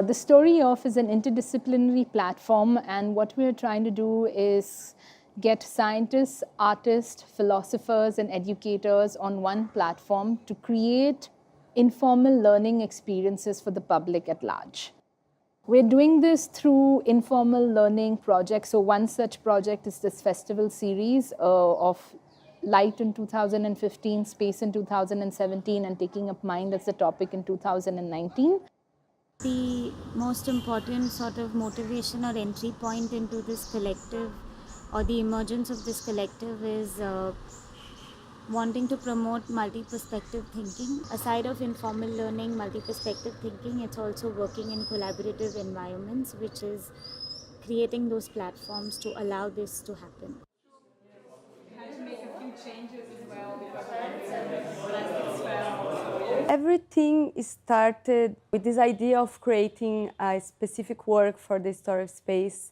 The Story Of is an interdisciplinary platform, and what we're trying to do is get scientists, artists, philosophers, and educators on one platform to create informal learning experiences for the public at large. We're doing this through informal learning projects. So one such project is this festival series of Light in 2015, Space in 2017, and Taking Up Mind as the topic in 2019. The most important sort of motivation or entry point into this collective, or the emergence of this collective, is wanting to promote multi-perspective thinking. Aside of informal learning, multi-perspective thinking, it's also working in collaborative environments, which is creating those platforms to allow this to happen. Everything started with this idea of creating a specific work for the Story of Space.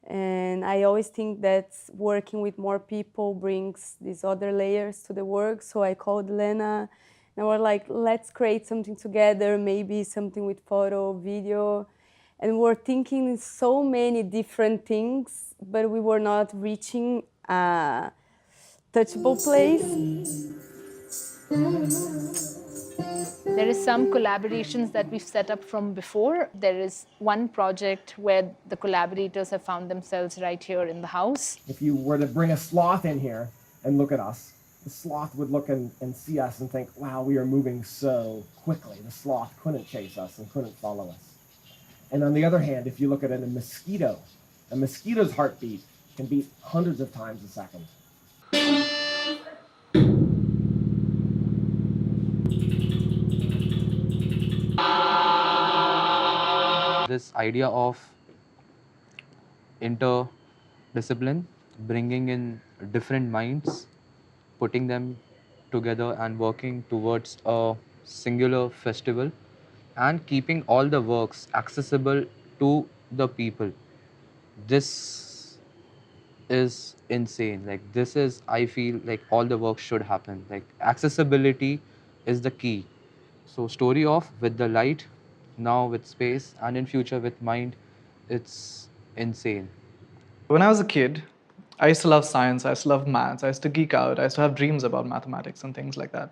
And I always think that working with more people brings these other layers to the work. So I called Lena and we're like, let's create something together, maybe something with photo, video. And we're thinking so many different things, but we were not reaching a touchable place. There is some collaborations that we've set up from before. There is one project where the collaborators have found themselves right here in the house. If you were to bring a sloth in here and look at us, the sloth would look and see us and think, wow, we are moving so quickly. The sloth couldn't chase us and couldn't follow us. And on the other hand, if you look at a mosquito's heartbeat can beat hundreds of times a second. This idea of interdiscipline, bringing in different minds, putting them together and working towards a singular festival and keeping all the works accessible to the people. This is insane. Like, this is, I feel like all the work should happen. Like, accessibility is the key. So Story Of with the light, now with space, and in future with mind, it's insane. When I was a kid, I used to love science, I used to love maths, I used to geek out, I used to have dreams about mathematics and things like that.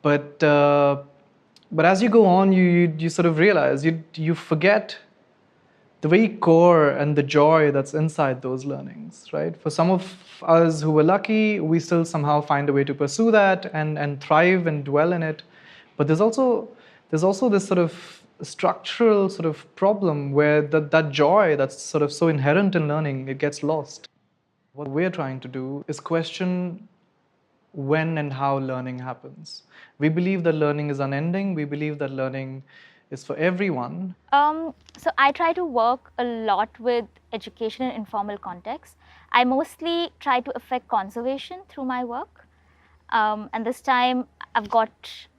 But as you go on, you sort of realize, you forget the very core and the joy that's inside those learnings, right? For some of us who were lucky, we still somehow find a way to pursue that and thrive and dwell in it. But there's also this sort of structural sort of problem where that joy that's sort of so inherent in learning, it gets lost. What we're trying to do is question when and how learning happens. We believe that learning is unending. We believe that learning is for everyone. So I try to work a lot with education in informal contexts. I mostly try to affect conservation through my work. And this time I've got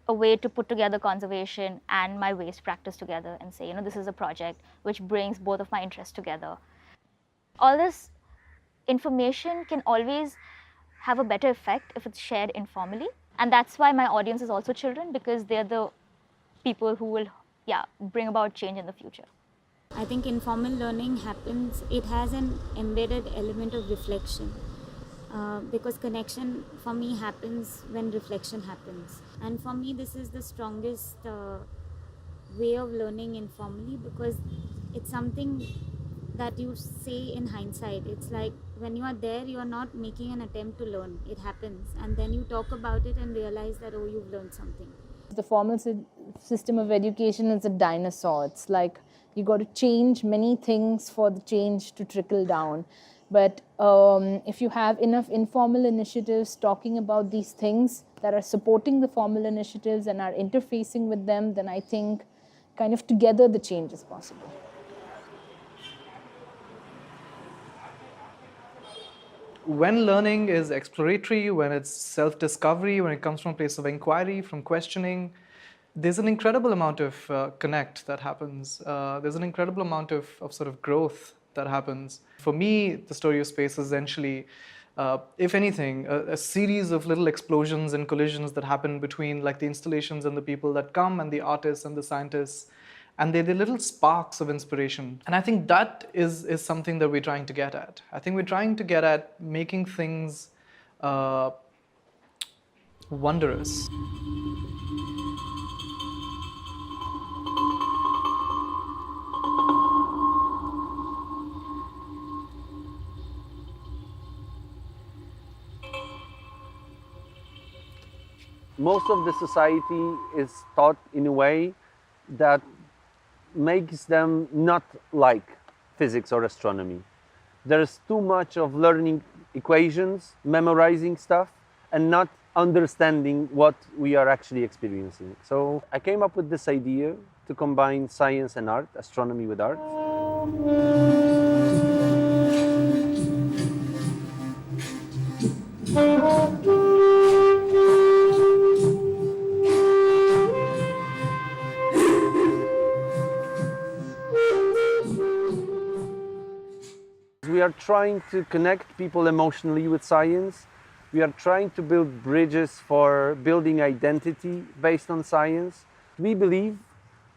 a way to put together conservation and my waste practice together and say, this is a project which brings both of my interests together. All this information can always have a better effect if it's shared informally. And that's why my audience is also children, because they're the people who will bring about change in the future. I think informal learning happens, it has an embedded element of reflection. Because connection for me happens when reflection happens. And for me, this is the strongest way of learning informally, because it's something that you say in hindsight. It's like when you are there, you are not making an attempt to learn. It happens. And then you talk about it and realize that, oh, you've learned something. The formal system of education is a dinosaur. It's like you got to change many things for the change to trickle down. But if you have enough informal initiatives talking about these things that are supporting the formal initiatives and are interfacing with them, then I think kind of together the change is possible. When learning is exploratory, when it's self-discovery, when it comes from a place of inquiry, from questioning, there's an incredible amount of connect that happens. There's an incredible amount of sort of growth that happens. For me, the Story of Space is essentially, if anything, a series of little explosions and collisions that happen between like the installations and the people that come and the artists and the scientists. And they're the little sparks of inspiration. And I think that is something that we're trying to get at. I think we're trying to get at making things wondrous. Most of the society is taught in a way that makes them not like physics or astronomy. There's too much of learning equations, memorizing stuff, and not understanding what we are actually experiencing. So I came up with this idea to combine science and art, astronomy with art. We are trying to connect people emotionally with science. We are trying to build bridges for building identity based on science. We believe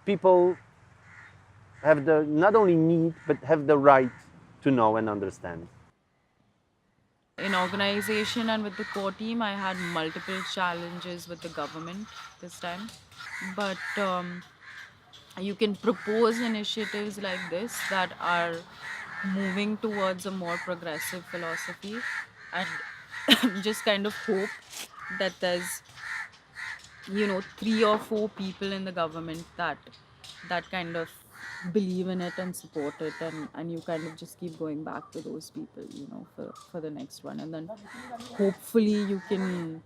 people have the not only need, but have the right to know and understand. In organization and with the core team, I had multiple challenges with the government this time. But you can propose initiatives like this that are moving towards a more progressive philosophy, and just kind of hope that there's 3 or 4 people in the government that kind of believe in it and support it, and you kind of just keep going back to those people for the next one, and then hopefully you can,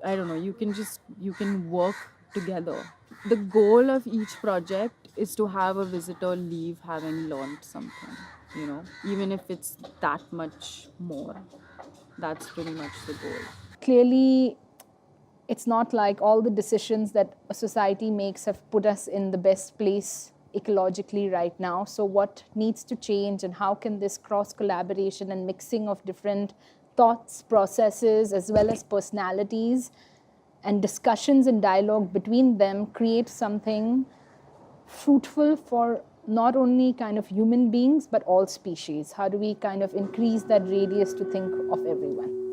I don't know, you can work together. The goal of each project is to have a visitor leave having learned something, even if it's that much more. That's pretty much the goal. Clearly, it's not like all the decisions that a society makes have put us in the best place ecologically right now. So what needs to change, and how can this cross collaboration and mixing of different thoughts, processes, as well as personalities and discussions and dialogue between them create something fruitful for not only kind of human beings, but all species? How do we kind of increase that radius to think of everyone?